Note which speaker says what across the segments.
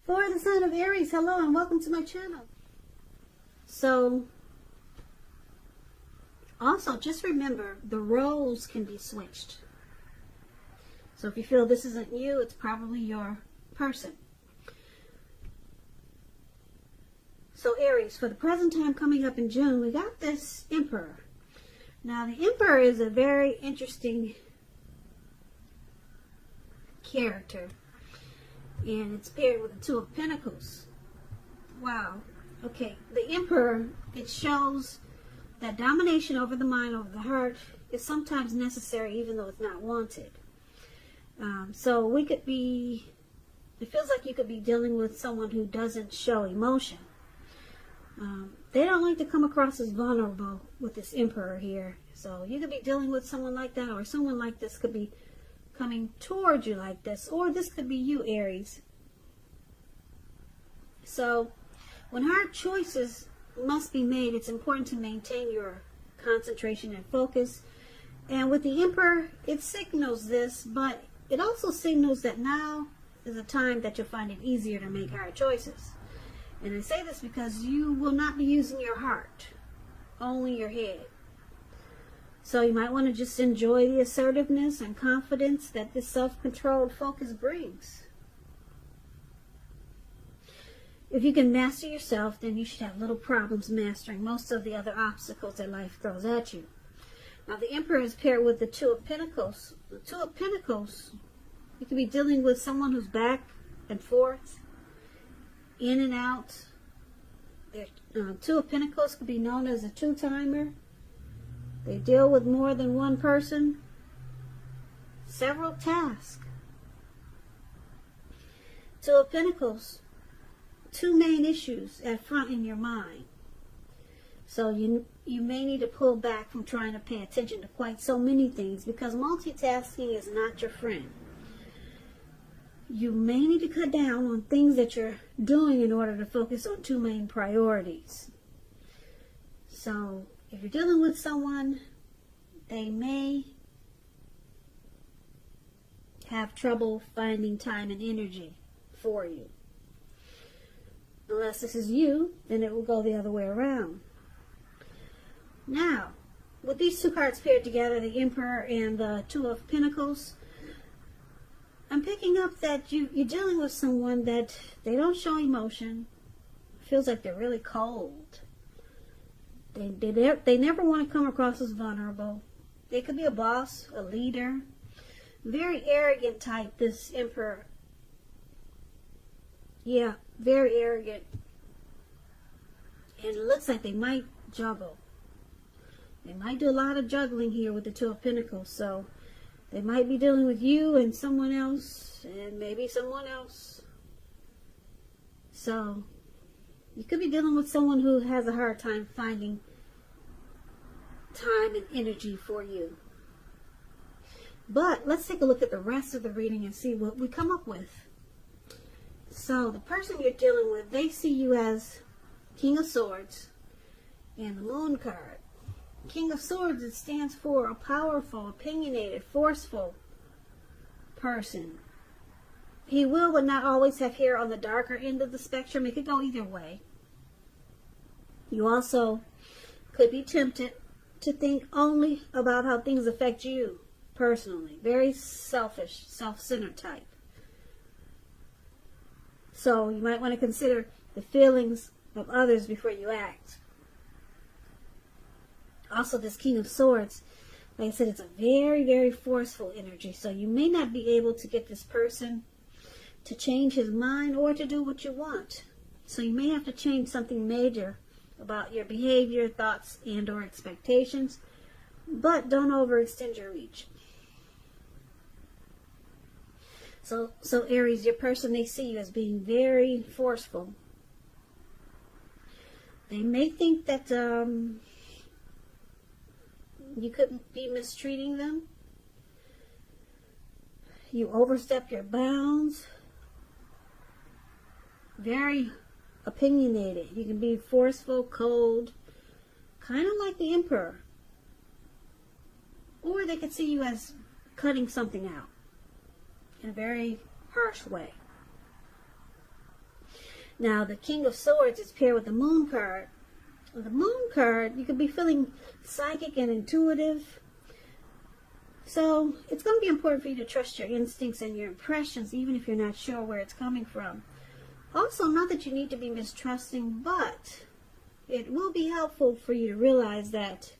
Speaker 1: For the sign of Aries, hello and welcome to my channel. So, also just remember the roles can be switched. So if you feel this isn't you, it's probably your person. So Aries, for the present time coming up in June, we got this Emperor. Now the Emperor is a very interesting character. And it's paired with the Two of Pentacles. Wow. Okay. The Emperor, it shows that domination over the mind, over the heart, is sometimes necessary even though it's not wanted. So we could be, it feels like you could be dealing with someone who doesn't show emotion. They don't like to come across as vulnerable with this Emperor here. So you could be dealing with someone like that, or someone like this could be coming towards you like this, or this could be you, Aries. So when hard choices must be made, it's important to maintain your concentration and focus. And with the Emperor, it signals this, but it also signals that now is a time that you'll find it easier to make hard choices. And I say this because you will not be using your heart, only your head. So you might want to just enjoy the assertiveness and confidence that this self-controlled focus brings. If you can master yourself, then you should have little problems mastering most of the other obstacles that life throws at you. Now the Emperor is paired with the Two of Pentacles. The Two of Pentacles, you could be dealing with someone who's back and forth, in and out. Two of Pentacles could be known as a two-timer. They deal with more than one person, several tasks. Two of Pentacles, two main issues at front in your mind. So you may need to pull back from trying to pay attention to quite so many things, because multitasking is not your friend. You may need to cut down on things that you're doing in order to focus on two main priorities. So if you're dealing with someone, they may have trouble finding time and energy for you. Unless this is you, then it will go the other way around. Now, with these two cards paired together, the Emperor and the Two of Pentacles, I'm picking up that you're dealing with someone that they don't show emotion. Feels like they're really cold. They never want to come across as vulnerable. They could be a boss, a leader. Very arrogant type, this Emperor. Yeah, very arrogant. And it looks like they might juggle. They might do a lot of juggling here with the Two of Pentacles. So they might be dealing with you and someone else, and maybe someone else. So you could be dealing with someone who has a hard time finding time and energy for you. But let's take a look at the rest of the reading and see what we come up with. So the person you're dealing with, they see you as King of Swords and the Moon card. King of Swords, it stands for a powerful, opinionated, forceful person. He will but not always have hair on the darker end of the spectrum. It could go either way. You also could be tempted to think only about how things affect you personally. Very selfish, self-centered type. So you might want to consider the feelings of others before you act. Also, this King of Swords, like I said, it's a very, very forceful energy. So you may not be able to get this person to change his mind or to do what you want. So you may have to change something major about your behavior, thoughts, and or expectations. But don't overextend your reach. So Aries, your person, they see you as being very forceful. They may think that you could be mistreating them. You overstep your bounds. Very opinionated. You can be forceful, cold, kind of like the Emperor. Or they could see you as cutting something out in a very harsh way. Now, the King of Swords is paired with the Moon card. With the Moon card, you could be feeling psychic and intuitive. So, it's going to be important for you to trust your instincts and your impressions, even if you're not sure where it's coming from. Also, not that you need to be mistrusting, but it will be helpful for you to realize that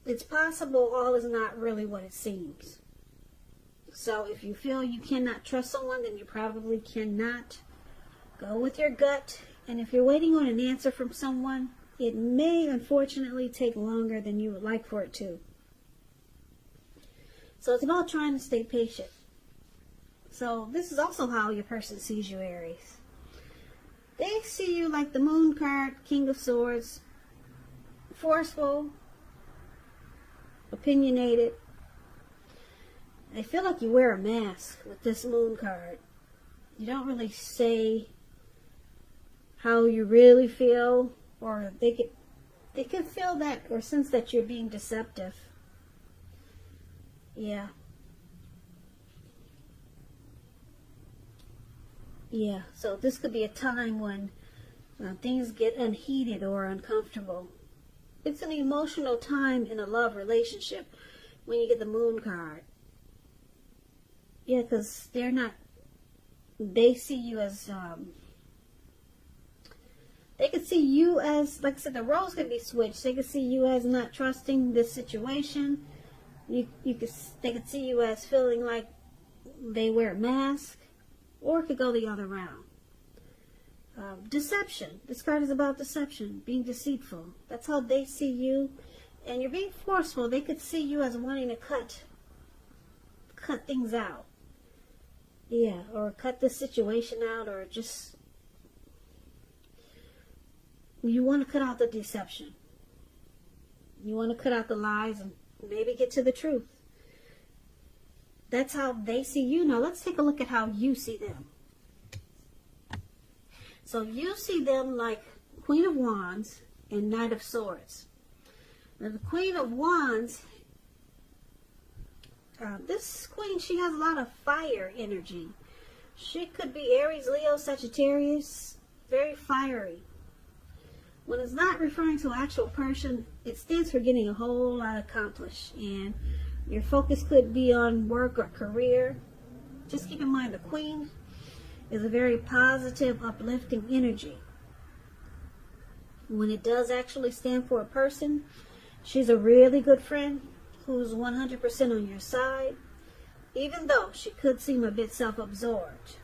Speaker 1: it's possible all is not really what it seems. So if you feel you cannot trust someone, then you probably cannot. Go with your gut. And if you're waiting on an answer from someone, it may unfortunately take longer than you would like for it to. So it's about trying to stay patient. So this is also how your person sees you, Aries. They see you like the Moon card, King of Swords, forceful, opinionated. They feel like you wear a mask with this Moon card. You don't really say how you really feel, or they can feel that or sense that you're being deceptive. Yeah. Yeah, so this could be a time when things get unheated or uncomfortable. It's an emotional time in a love relationship when you get the Moon card. Yeah, because they see you as, they could see you as, like I said, the roles could be switched. They could see you as not trusting this situation. They could see you as feeling like they wear a mask, or it could go the other round. Deception. This card is about deception, being deceitful. That's how they see you. And you're being forceful. They could see you as wanting to cut things out. Yeah, or cut the situation out, or just, you want to cut out the deception. You want to cut out the lies and maybe get to the truth. That's how they see you. Now let's take a look at how you see them. So you see them like Queen of Wands and Knight of Swords. Now the Queen of Wands, this queen, she has a lot of fire energy. She could be Aries, Leo, Sagittarius, very fiery. When it's not referring to an actual person, it stands for getting a whole lot accomplished. And your focus could be on work or career. Just keep in mind the queen is a very positive, uplifting energy. When it does actually stand for a person, she's a really good friend who's 100% on your side, even though she could seem a bit self-absorbed.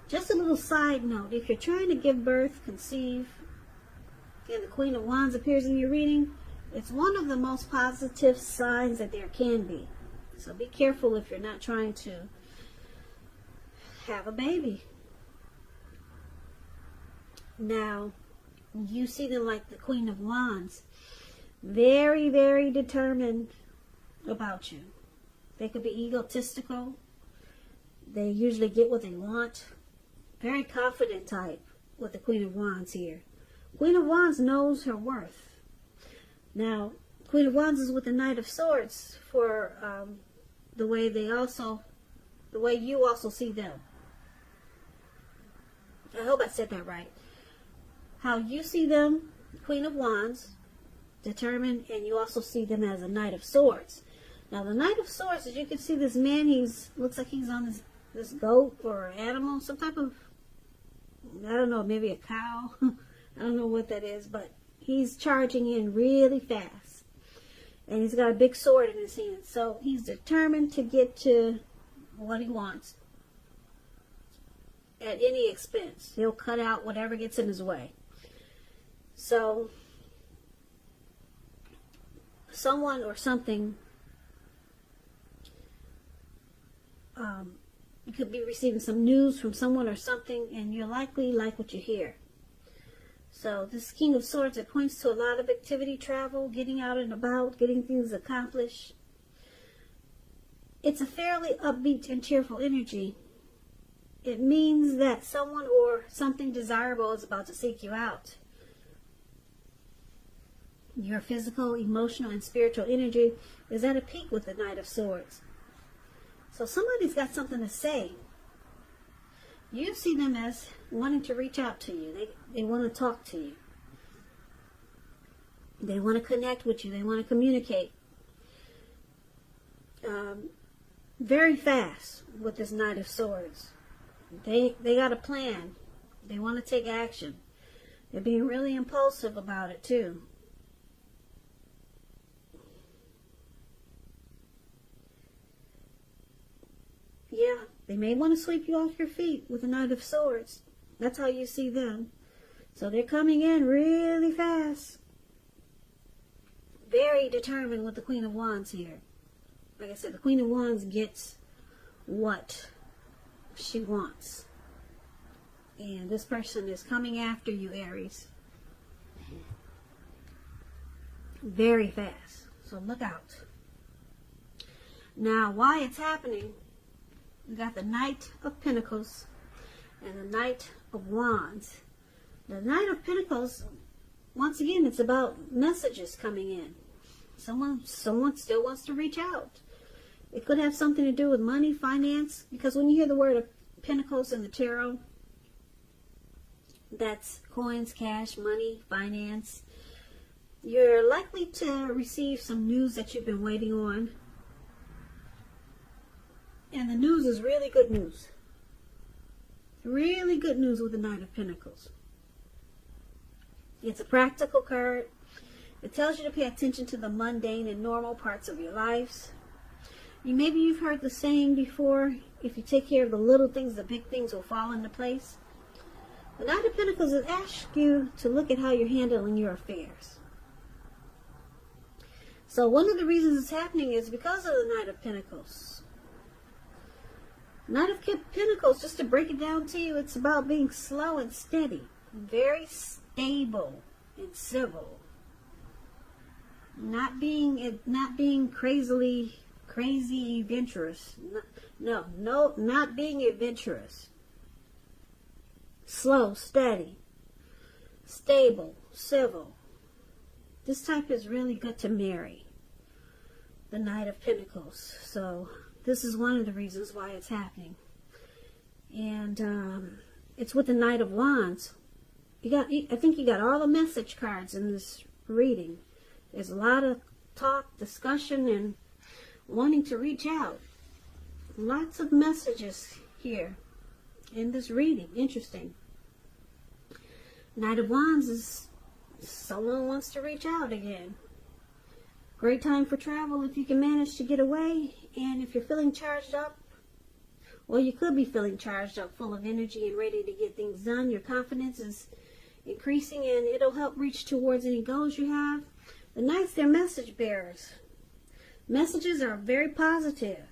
Speaker 1: Just a little side note, if you're trying to give birth, conceive, and the Queen of Wands appears in your reading, it's one of the most positive signs that there can be. So be careful if you're not trying to have a baby. Now, you see them like the Queen of Wands. Very, very determined about you. They could be egotistical. They usually get what they want. Very confident type with the Queen of Wands here. Queen of Wands knows her worth. Now, Queen of Wands is with the Knight of Swords for the way you also see them. I hope I said that right. How you see them, Queen of Wands, determined, and you also see them as a Knight of Swords. Now, the Knight of Swords, as you can see, this man, looks like he's on this goat or animal, some type of, I don't know, maybe a cow. I don't know what that is, but he's charging in really fast. And he's got a big sword in his hand. So he's determined to get to what he wants at any expense. He'll cut out whatever gets in his way. So someone or something, you could be receiving some news from someone or something, and you'll likely like what you hear. So this King of Swords, it points to a lot of activity, travel, getting out and about, getting things accomplished. It's a fairly upbeat and cheerful energy. It means that someone or something desirable is about to seek you out. Your physical, emotional, and spiritual energy is at a peak with the Knight of Swords. So somebody's got something to say. You see them as wanting to reach out to you. They want to talk to you. They want to connect with you. They want to communicate. Very fast with this Knight of Swords. They got a plan. They want to take action. They're being really impulsive about it too. Yeah, they may want to sweep you off your feet with the Knight of Swords. That's how you see them. So they're coming in really fast. Very determined with the Queen of Wands here. Like I said, the Queen of Wands gets what she wants. And this person is coming after you, Aries. Very fast. So look out. Now, why it's happening, we got the Knight of Pentacles and the Knight of Wands. The Knight of Pentacles, once again, it's about messages coming in. Someone still wants to reach out. It could have something to do with money, finance, because when you hear the word of Pentacles in the tarot, that's coins, cash, money, finance. You're likely to receive some news that you've been waiting on. And the news is really good news. Really good news with the Knight of Pentacles. It's a practical card. It tells you to pay attention to the mundane and normal parts of your lives. Maybe you've heard the saying before, if you take care of the little things, the big things will fall into place. The Knight of Pentacles has asked you to look at how you're handling your affairs. So one of the reasons it's happening is because of the Knight of Pentacles. Knight of Pentacles, just to break it down to you, it's about being slow and steady. Very stable and civil. Not being crazy adventurous. No, not being adventurous. Slow, steady, stable, civil. This type is really good to marry. The Knight of Pentacles. So this is one of the reasons why it's happening. And it's with the Knight of Wands. I think you got all the message cards in this reading. There's a lot of talk, discussion, and wanting to reach out. Lots of messages here in this reading. Interesting. Knight of Wands is someone wants to reach out again. Great time for travel if you can manage to get away. And if you're feeling charged up, well, you could be feeling charged up, full of energy and ready to get things done. Your confidence is increasing and it'll help reach towards any goals you have. The Knights, they're message bearers. Messages are very positive.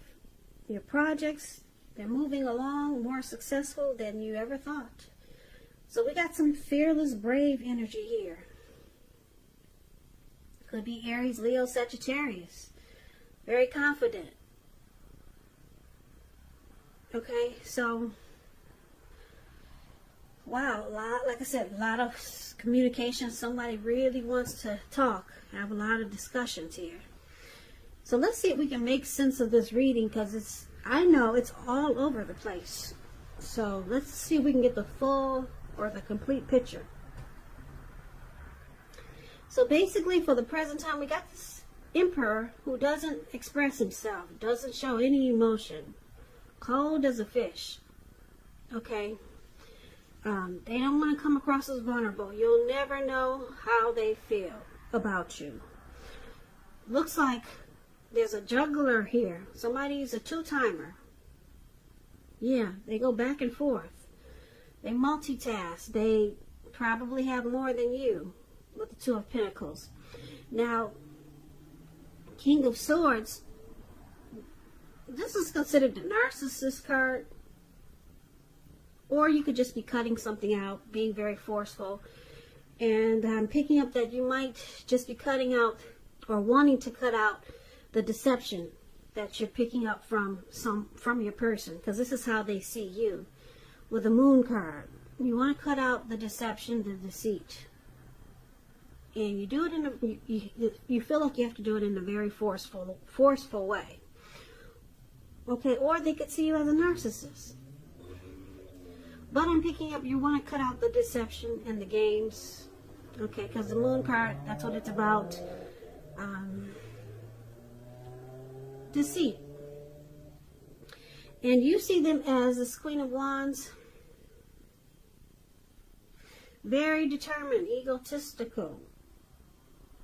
Speaker 1: Your projects, they're moving along more successful than you ever thought. So we got some fearless, brave energy here. Could be Aries, Leo, Sagittarius. Very confident. Okay, so, wow, like I said, a lot of communication. Somebody really wants to talk, have a lot of discussions here. So let's see if we can make sense of this reading, because I know it's all over the place. So let's see if we can get the full or the complete picture. So basically, for the present time, we got this Emperor who doesn't express himself, doesn't show any emotion, cold as a fish. Okay, they don't want to come across as vulnerable. You'll never know how they feel about you. Looks like there's a juggler here. Somebody's a two-timer. Yeah, they go back and forth. They multitask. They probably have more than you with the Two of Pentacles. Now, King of Swords, this is considered the narcissist card. Or you could just be cutting something out, being very forceful. And I'm picking up that you might just be cutting out or wanting to cut out the deception that you're picking up from your person, because this is how they see you. With the Moon card, you want to cut out the deception, the deceit. And you do it in you feel like you have to do it in a very forceful way. Okay, or they could see you as a narcissist. But I'm picking up, you want to cut out the deception and the games. Okay, because the moon card, that's what it's about. Deceit. And you see them as this Queen of Wands. Very determined, egotistical.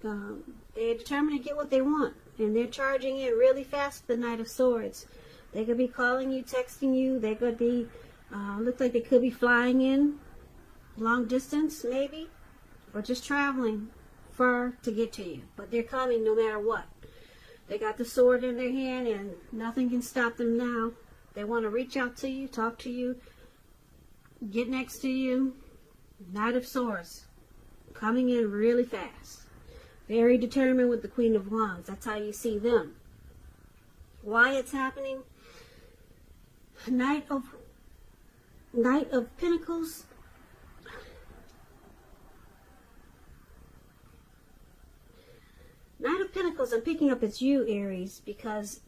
Speaker 1: They're determined to get what they want. And they're charging in really fast, the Knight of Swords. They could be calling you, texting you. They could be, look like they could be flying in long distance, maybe. Or just traveling far to get to you. But they're coming no matter what. They got the sword in their hand and nothing can stop them now. They want to reach out to you, talk to you, get next to you. Knight of Swords. Coming in really fast. Very determined with the Queen of Wands. That's how you see them. Why it's happening? Knight of Pentacles. Knight of Pentacles, I'm picking up it's you, Aries, because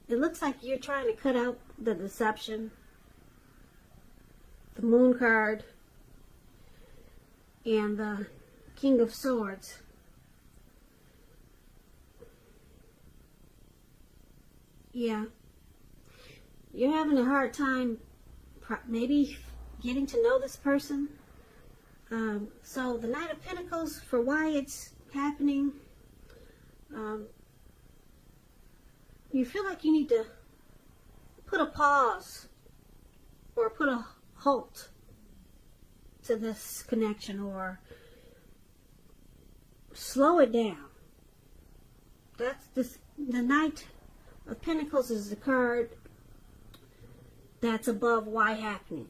Speaker 1: it looks like you're trying to cut out the deception. The Moon card and the King of Swords. Yeah. You're having a hard time maybe getting to know this person. So the Knight of Pentacles, for why it's happening, you feel like you need to put a pause or put a halt to this connection, or slow it down. That's this. The Knight of Pentacles is the card that's above why happening.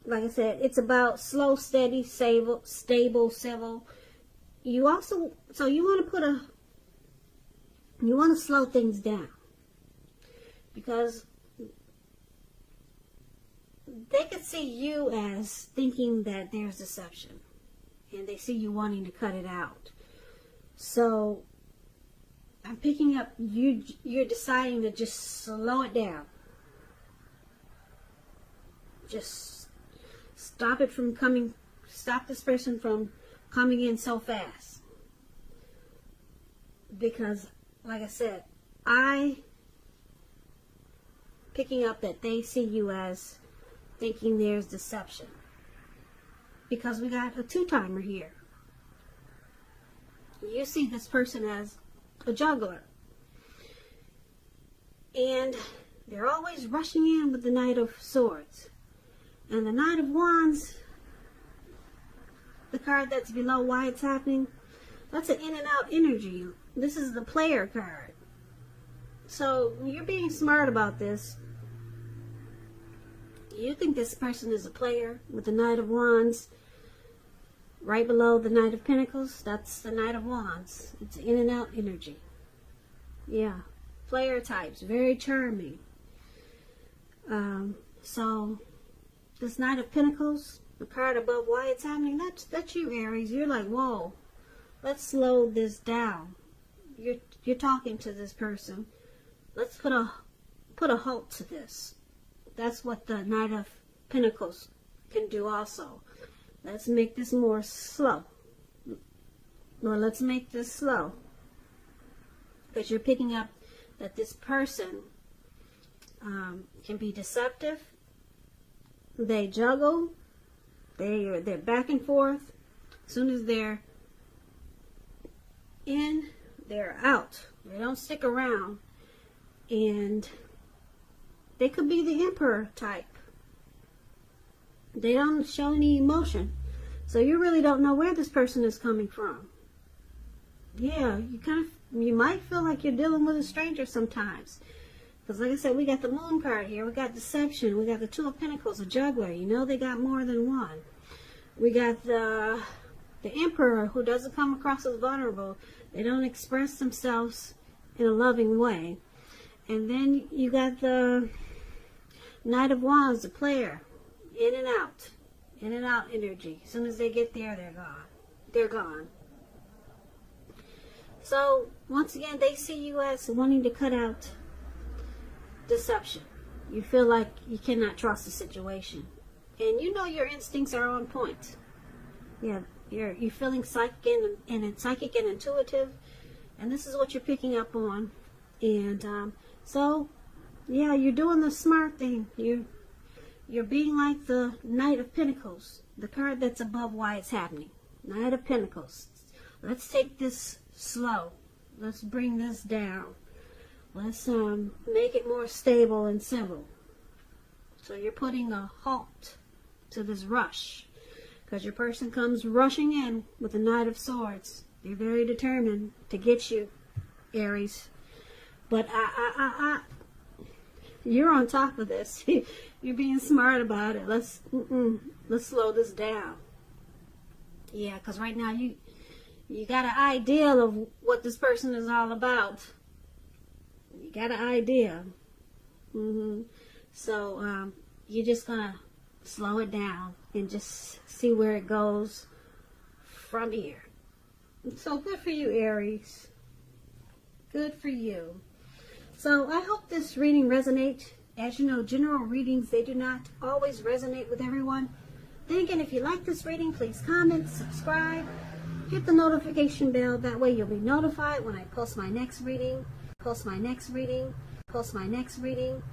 Speaker 1: Like I said, it's about slow, steady, stable, civil. You also, so you want to you want to slow things down, because they could see you as thinking that there's deception, and they see you wanting to cut it out. So I'm picking up you're deciding to just slow it down. Just stop it from coming, stop this person from coming in so fast. Because, like I said, picking up that they see you as thinking there's deception. Because we got a two-timer here. You see this person as a juggler. And they're always rushing in with the Knight of Swords. And the Knight of Wands, the card that's below why it's happening, that's an in and out energy. This is the player card. So you're being smart about this. You think this person is a player with the Knight of Wands. Right below the Knight of Pentacles, that's the Knight of Wands. It's in and out energy. Yeah. Player types. Very charming. So this Knight of Pentacles, the card above why it's happening, that's you, Aries. You're like, whoa, let's slow this down. You're talking to this person. Let's put a halt to this. That's what the Knight of Pentacles can do also. Let's make this more slow. Or let's make this slow. Because you're picking up that this person can be deceptive. They juggle. They're back and forth. As soon as they're in, they're out. They don't stick around. And they could be the Emperor type. They don't show any emotion. So you really don't know where this person is coming from. Yeah, you might feel like you're dealing with a stranger sometimes. Because like I said, we got the Moon card here. We got deception. We got the Two of Pentacles, a juggler. You know they got more than one. We got the Emperor, who doesn't come across as vulnerable. They don't express themselves in a loving way. And then you got the Knight of Wands, the player. In and out energy. As soon as they get there, they're gone. They're gone. So, once again, they see you as wanting to cut out deception. You feel like you cannot trust the situation. And you know your instincts are on point. Yeah, you're feeling psychic and intuitive, and this is what you're picking up on. And so, yeah, you're doing the smart thing. You're being like the Knight of Pentacles, the card that's above why it's happening. Knight of Pentacles. Let's take this slow. Let's bring this down. Let's make it more stable and civil. So you're putting a halt to this rush, because your person comes rushing in with the Knight of Swords. They're very determined to get you, Aries. But you're on top of this. You're being smart about it. Let's slow this down. Yeah, because right now you got an idea of what this person is all about. You got an idea. So you're just gonna slow it down and just see where it goes from here. So good for you, Aries. Good for you. So I hope this reading resonates. As you know, general readings, they do not always resonate with everyone. Then again, if you like this reading, please comment, subscribe, hit the notification bell. That way you'll be notified when I post my next reading, post my next reading, post my next reading.